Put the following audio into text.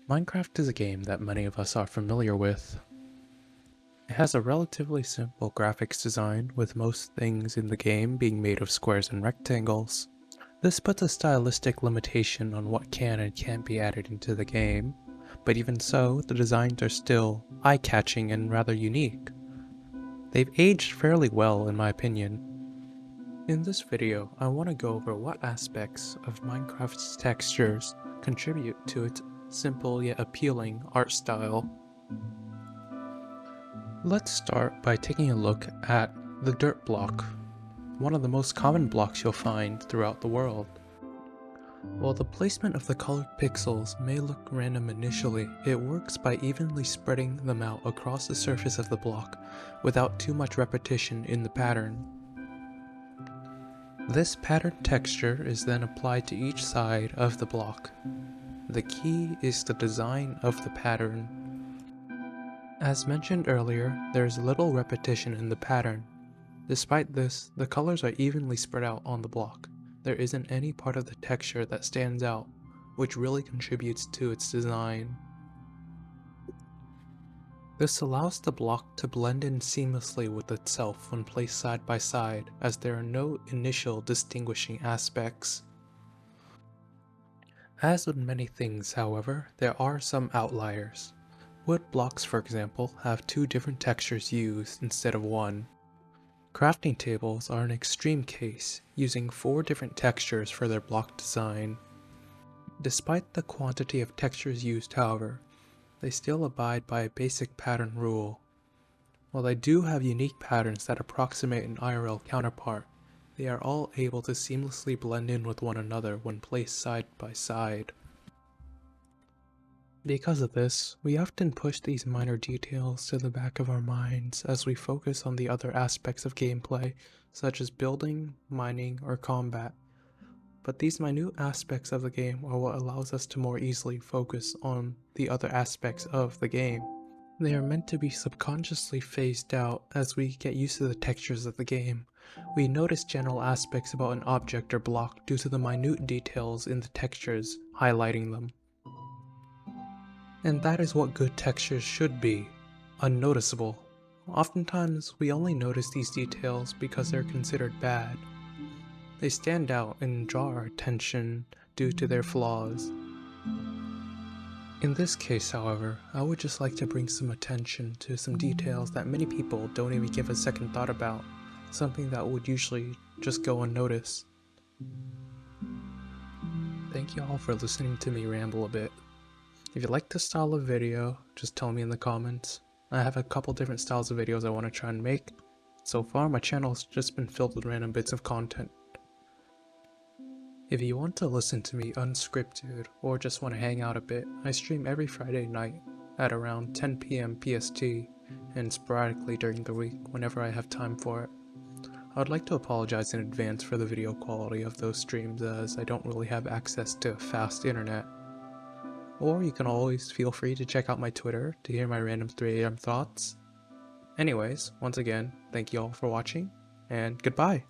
Minecraft is a game that many of us are familiar with. It has a relatively simple graphics design, with most things in the game being made of squares and rectangles. This puts a stylistic limitation on what can and can't be added into the game, but even so, the designs are still eye-catching and rather unique. They've aged fairly well in my opinion. In this video, I want to go over what aspects of Minecraft's textures contribute to its simple yet appealing art style. Let's start by taking a look at the dirt block, one of the most common blocks you'll find throughout the world. While the placement of the colored pixels may look random initially, it works by evenly spreading them out across the surface of the block without too much repetition in the pattern. This pattern texture is then applied to each side of the block. The key is the design of the pattern. As mentioned earlier, there is little repetition in the pattern. Despite this, the colors are evenly spread out on the block. There isn't any part of the texture that stands out, which really contributes to its design. This allows the block to blend in seamlessly with itself when placed side by side, as there are no initial distinguishing aspects. As with many things, however, there are some outliers. Wood blocks, for example, have two different textures used instead of one. Crafting tables are an extreme case, using 4 different textures for their block design. Despite the quantity of textures used, however, they still abide by a basic pattern rule. While they do have unique patterns that approximate an IRL counterpart, they are all able to seamlessly blend in with one another when placed side by side. Because of this, we often push these minor details to the back of our minds as we focus on the other aspects of gameplay, such as building, mining, or combat. But these minute aspects of the game are what allows us to more easily focus on the other aspects of the game. They are meant to be subconsciously phased out as we get used to the textures of the game. We notice general aspects about an object or block due to the minute details in the textures highlighting them. And that is what good textures should be, unnoticeable. Oftentimes, we only notice these details because they're considered bad. They stand out and draw our attention due to their flaws. In this case, however, I would just like to bring some attention to some details that many people don't even give a second thought about, something that would usually just go unnoticed. Thank you all for listening to me ramble a bit. If you like this style of video, just tell me in the comments. I have a couple different styles of videos I want to try and make. So far, my channel has just been filled with random bits of content. If you want to listen to me unscripted or just want to hang out a bit, I stream every Friday night at around 10 PM PST and sporadically during the week whenever I have time for it. I would like to apologize in advance for the video quality of those streams, as I don't really have access to fast internet. Or you can always feel free to check out my Twitter to hear my random 3 AM thoughts. Anyways, once again, thank you all for watching, and goodbye!